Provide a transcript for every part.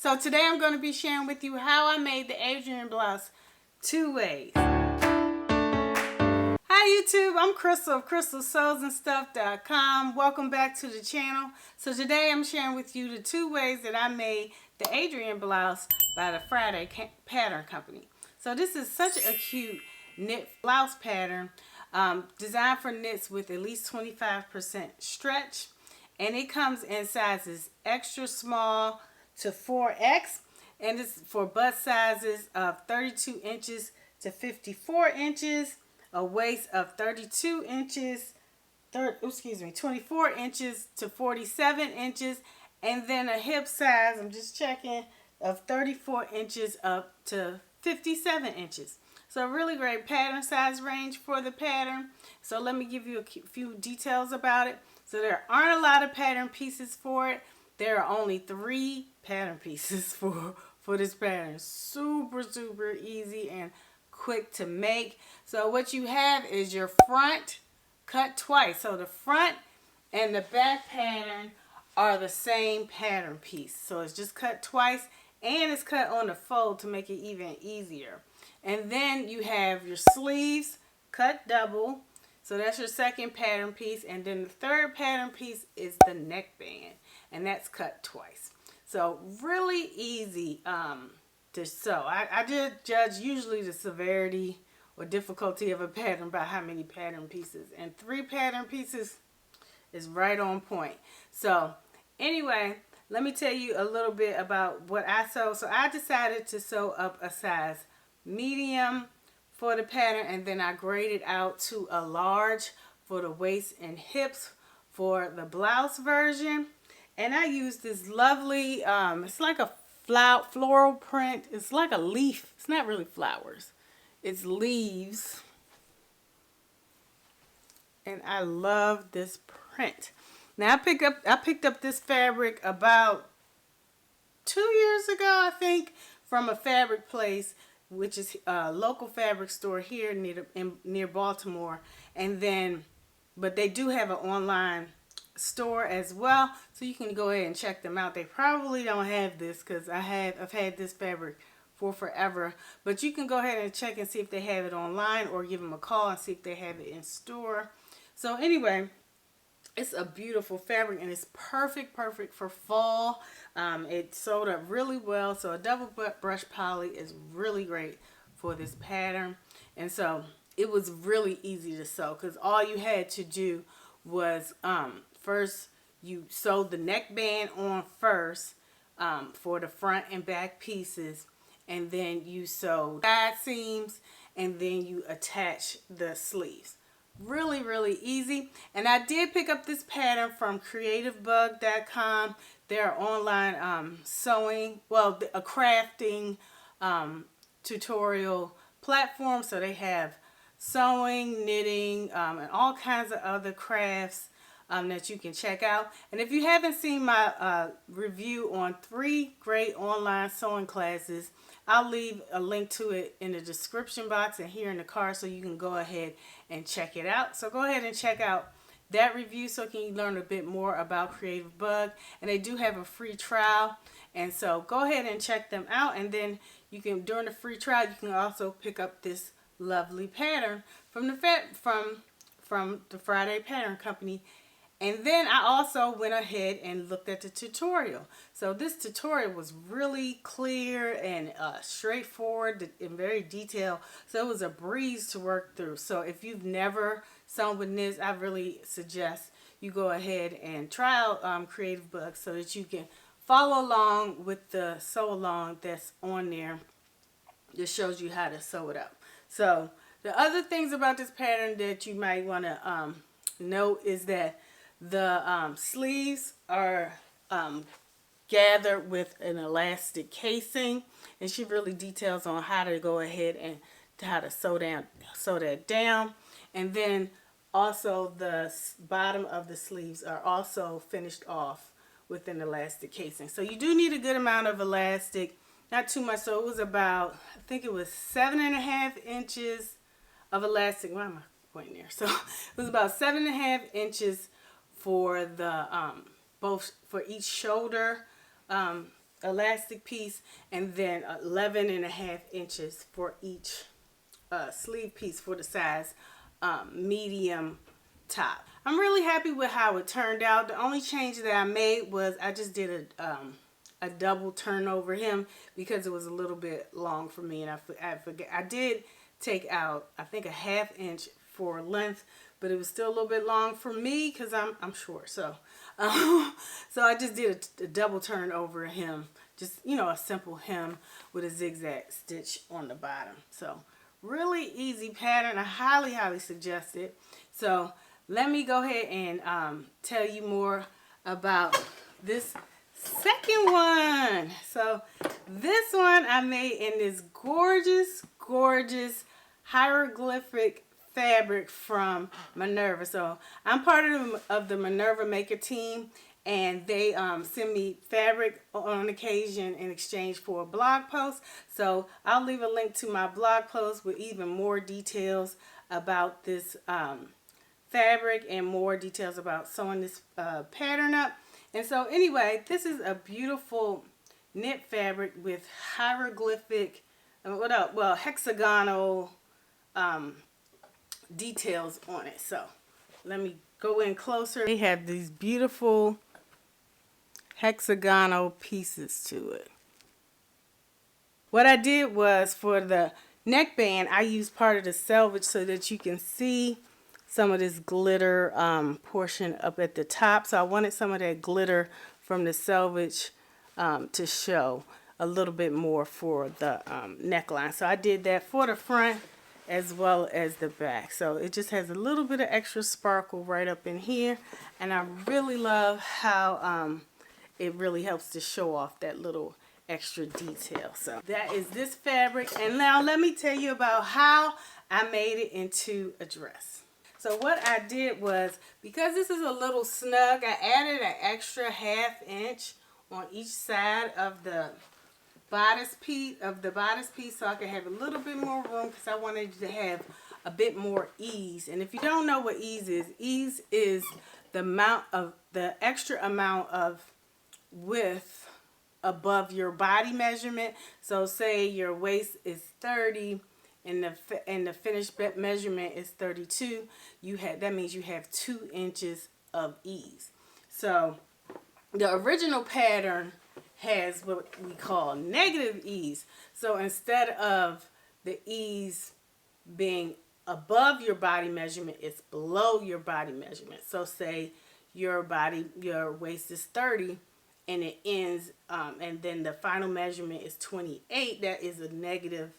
So today I'm going to be sharing with you how I made the Adrienne Blouse 2 ways. Hi YouTube, I'm Crystal of Crystalsewsandstuff.com. Welcome back to the channel. So today I'm sharing with you the 2 ways that I made the Adrienne Blouse by the Friday Pattern Company. So this is such a cute knit blouse pattern designed for knits with at least 25% stretch. And it comes in sizes extra small to 4X, and it's for bust sizes of 32 inches to 54 inches, a waist of 32 inches, 24 inches to 47 inches, and then a hip size, I'm just checking, of 34 inches up to 57 inches. So a really great pattern size range for the pattern. So let me give you a few details about it. So there aren't a lot of pattern pieces for it. There are only 3 pattern pieces for this pattern. Super easy and quick to make. So what you have is your front cut twice. So the front and the back pattern are the same pattern piece. So it's just cut twice, and it's cut on the fold to make it even easier. And then you have your sleeves cut double. So that's your second pattern piece. And then the third pattern piece is the neckband, and that's cut twice. So really easy to sew. I did judge usually the severity or difficulty of a pattern by how many pattern pieces. And 3 pattern pieces is right on point. So anyway, let me tell you a little bit about what I sewed. So I decided to sew up a size medium for the pattern, and then I graded out to a large for the waist and hips for the blouse version. And I used this lovely, it's like a floral print. It's like a leaf. It's not really flowers. It's leaves. And I love this print. Now I picked up this fabric about 2 years ago, I think, from a fabric place, which is a local fabric store here near Baltimore. And then, but they do have an online store as well, so you can go ahead and check them out. They probably don't have this because I've had this fabric for forever, but you can go ahead and check and see if they have it online, or give them a call and see if they have it in store. So anyway, it's a beautiful fabric, and it's perfect for fall. It sewed up really well, so a double brush poly is really great for this pattern. And so it was really easy to sew, because all you had to do was first you sewed the neckband on first for the front and back pieces, and then you sewed side seams, and then you attach the sleeves. Really easy. And I did pick up this pattern from creativebug.com. They're online sewing, well, a crafting tutorial platform. So they have sewing, knitting, and all kinds of other crafts that you can check out. And if you haven't seen my review on 3 great online sewing classes, I'll leave a link to it in the description box and here in the card, so you can go ahead and check it out. So go ahead and check out that review so you can learn a bit more about Creative Bug. And they do have a free trial, and so go ahead and check them out. And then you can, during the free trial, you can also pick up this lovely pattern from the Friday Pattern Company. And then I also went ahead and looked at the tutorial. So this tutorial was really clear and straightforward and very detailed. So it was a breeze to work through. So if you've never sewn with knits, I really suggest you go ahead and try out Creative Bug, so that you can follow along with the sew along that's on there. This shows you how to sew it up. So the other things about this pattern that you might want to note is that the sleeves are gathered with an elastic casing, and she really details on how to go ahead and how to sew that down. And then also the bottom of the sleeves are also finished off with an elastic casing. So you do need a good amount of elastic, not too much. So it was about, I think it was 7.5 inches of elastic. Why am I pointing there? So it was about 7.5 inches for the both for each shoulder elastic piece, and then 11.5 inches for each sleeve piece for the size medium top. I'm really happy with how it turned out. The only change that I made was I just did a double turn over hem because it was a little bit long for me, and I forget. I did take out, I think, a 1/2 inch for length, but it was still a little bit long for me because I'm short. So so I just did a double turn over hem, just, you know, a simple hem with a zigzag stitch on the bottom. So really easy pattern. I highly suggest it. So let me go ahead and tell you more about this second one. So this one I made in this gorgeous hieroglyphic fabric from Minerva. So I'm part of the Minerva Maker team, and they send me fabric on occasion in exchange for a blog post. So I'll leave a link to my blog post with even more details about this fabric and more details about sewing this pattern up. And so anyway, this is a beautiful knit fabric with hieroglyphic, hexagonal details on it. So let me go in closer. They have these beautiful hexagonal pieces to it. What I did was, for the neckband, I used part of the selvage so that you can see some of this glitter portion up at the top. So I wanted some of that glitter from the selvage to show a little bit more for the neckline. So I did that for the front as well as the back. So it just has a little bit of extra sparkle right up in here, and I really love how it really helps to show off that little extra detail. So that is this fabric, and now let me tell you about how I made it into a dress. So what I did was, because this is a little snug, I added an extra 1/2 inch on each side of the bodice piece, so I could have a little bit more room, because I wanted to have a bit more ease. And if you don't know what ease is the extra amount of width above your body measurement. So say your waist is 30 and the finished measurement is 32, that means you have 2 inches of ease. So the original pattern has what we call negative ease. So instead of the ease being above your body measurement, it's below your body measurement. So say your waist is 30 and it ends and then the final measurement is 28. That is a negative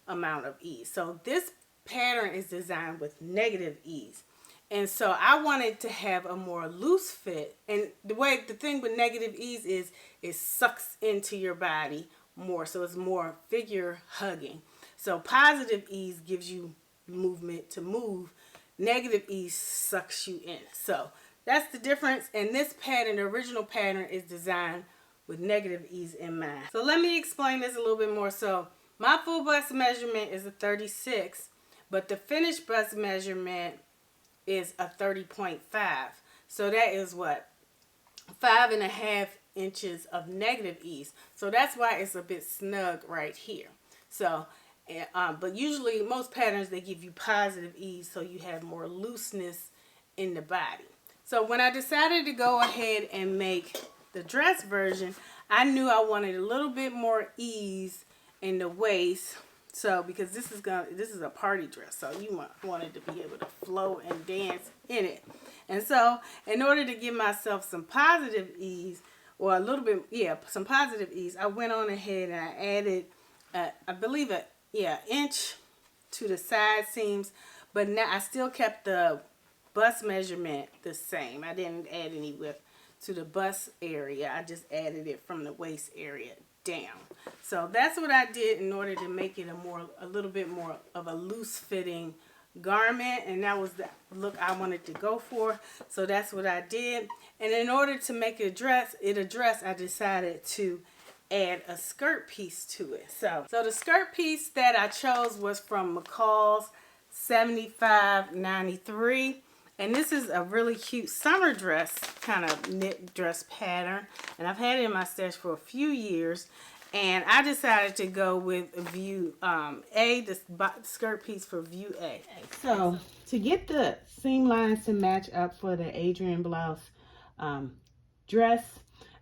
amount of ease. So this pattern is designed with negative ease. And so I wanted to have a more loose fit. And the thing with negative ease is it sucks into your body more. So it's more figure hugging. So positive ease gives you movement to move. Negative ease sucks you in. So that's the difference. And this pattern, the original pattern, is designed with negative ease in mind. So let me explain this a little bit more. So my full bust measurement is a 36, but the finished bust measurement is a 30.5. So that is what? 5.5 inches of negative ease. So that's why it's a bit snug right here. So, but usually most patterns, they give you positive ease, so you have more looseness in the body. So when I decided to go ahead and make the dress version, I knew I wanted a little bit more ease in the waist. So because this is a party dress, so you wanted to be able to flow and dance in it. And so in order to give myself some positive ease, or a little bit, some positive ease, I went on ahead and I added, I believe inch to the side seams, but now I still kept the bust measurement the same. I didn't add any width to the bust area. I just added it from the waist area down. So that's what I did in order to make it a little bit more of a loose fitting garment, and that was the look I wanted to go for. So that's what I did. And in order to make it a dress, I decided to add a skirt piece to it. So the skirt piece that I chose was from McCall's 7593. And this is a really cute summer dress, kind of knit dress pattern. And I've had it in my stash for a few years. And I decided to go with view A, the skirt piece for view A. So to get the seam lines to match up for the Adrienne Blouse dress,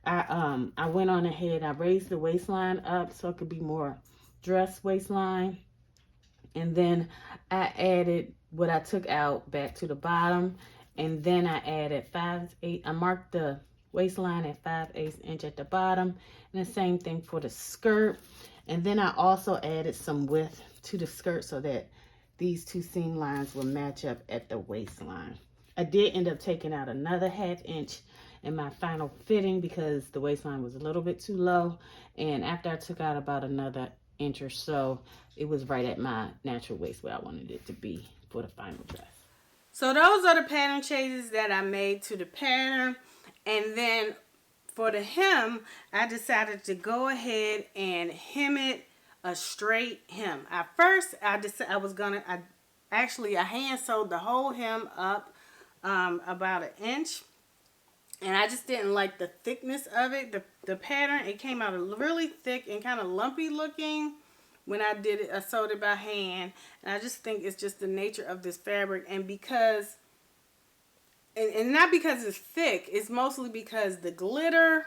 I went on ahead. I raised the waistline up so it could be more dress waistline. And then I added what I took out back to the bottom. And then I added 5/8. I marked the waistline at 5/8 inch at the bottom. And the same thing for the skirt. And then I also added some width to the skirt so that these two seam lines will match up at the waistline. I did end up taking out another 1/2 inch in my final fitting because the waistline was a little bit too low. And after I took out about another inch or so, it was right at my natural waist where I wanted it to be for the final dress. So those are the pattern changes that I made to the pattern. And then for the hem, I decided to go ahead and hem it a straight hem. At first, I hand sewed the whole hem up about 1 inch. And I just didn't like the thickness of it. The pattern, it came out really thick and kind of lumpy looking when I did it. I sewed it by hand. And I just think it's just the nature of this fabric. And because, and not because it's thick, it's mostly because the glitter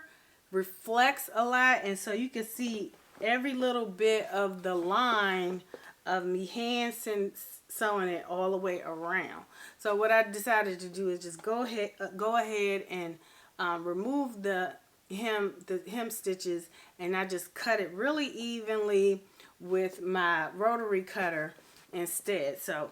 reflects a lot. And so you can see every little bit of the line of me hand sewing it all the way around. So what I decided to do is just go ahead and remove the hem stitches, and I just cut it really evenly with my rotary cutter instead. So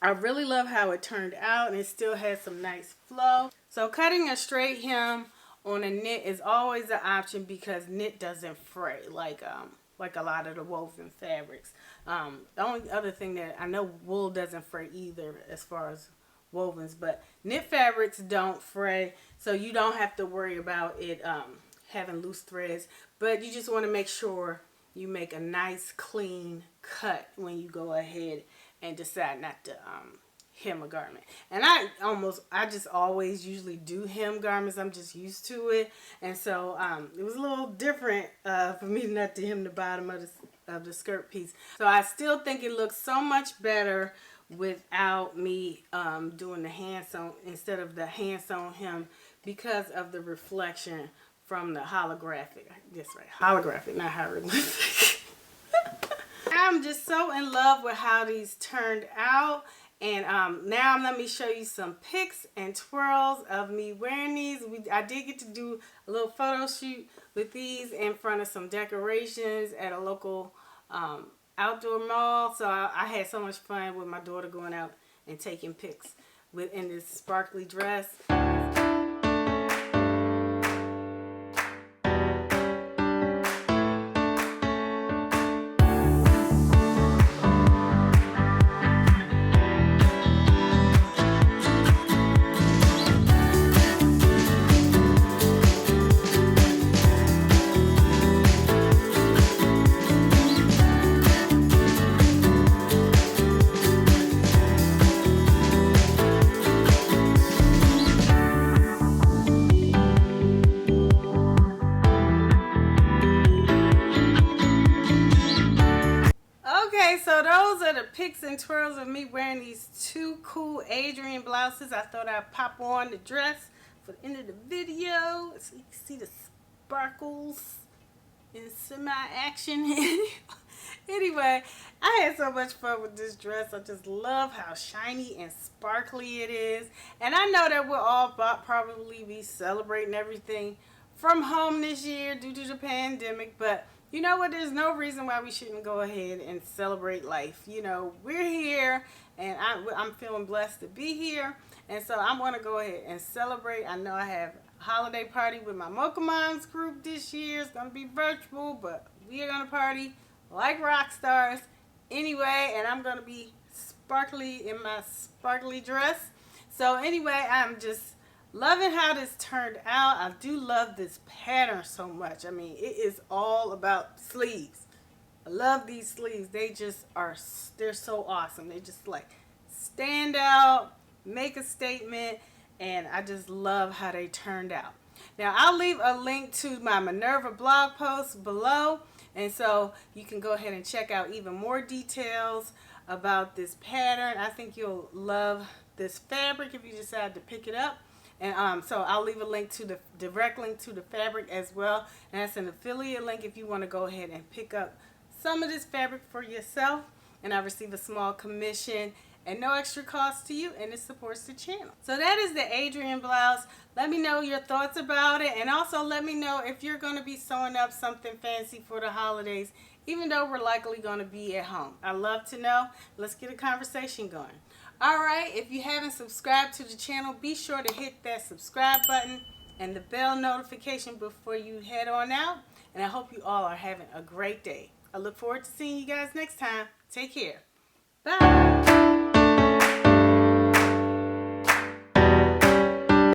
I really love how it turned out, and it still has some nice flow. So cutting a straight hem on a knit is always an option because knit doesn't fray like a lot of the woven fabrics. The only other thing that I know, wool doesn't fray either as far as wovens, but knit fabrics don't fray, so you don't have to worry about it having loose threads. But you just want to make sure you make a nice clean cut when you go ahead and decide not to hem a garment. And I just always usually do hem garments. I'm just used to it. And so it was a little different for me not to hem the bottom of the skirt piece. So I still think it looks so much better without me doing the hand sewn instead of the hand sewn hem because of the reflection from the holographic. Yes, right. Holographic, not hieroglyphic. I'm just so in love with how these turned out. And now let me show you some pics and twirls of me wearing these. I did get to do a little photo shoot with these in front of some decorations at a local outdoor mall. So I had so much fun with my daughter going out and taking pics in this sparkly dress. So those are the pics and twirls of me wearing these two cool Adrienne blouses. I thought I'd pop on the dress for the end of the video so you can see the sparkles in semi-action. Anyway, I had so much fun with this dress. I just love how shiny and sparkly it is. And I know that we'll all probably be celebrating everything from home this year due to the pandemic, but you know what? There's no reason why we shouldn't go ahead and celebrate life. You know, we're here, and I'm feeling blessed to be here. And so I'm going to go ahead and celebrate. I know I have a holiday party with my Mocha Moms group this year. It's going to be virtual, but we are going to party like rock stars anyway. And I'm going to be sparkly in my sparkly dress. So anyway, I'm just loving how this turned out. I do love this pattern so much. I mean, it is all about sleeves. I love these sleeves. They just are, they're so awesome. They just like stand out, make a statement, and I just love how they turned out. Now I'll leave a link to my Minerva blog post below, and so you can go ahead and check out even more details about this pattern. I think you'll love this fabric if you decide to pick it up. And so I'll leave a link to the direct link to the fabric as well, and that's an affiliate link if you want to go ahead and pick up some of this fabric for yourself, and I receive a small commission and no extra cost to you, and it supports the channel. So that is the Adrienne blouse. Let me know your thoughts about it, and also let me know if you're going to be sewing up something fancy for the holidays, even though we're likely going to be at home. I'd love to know. Let's get a conversation going. Alright, if you haven't subscribed to the channel, be sure to hit that subscribe button and the bell notification before you head on out. And I hope you all are having a great day. I look forward to seeing you guys next time. Take care. Bye.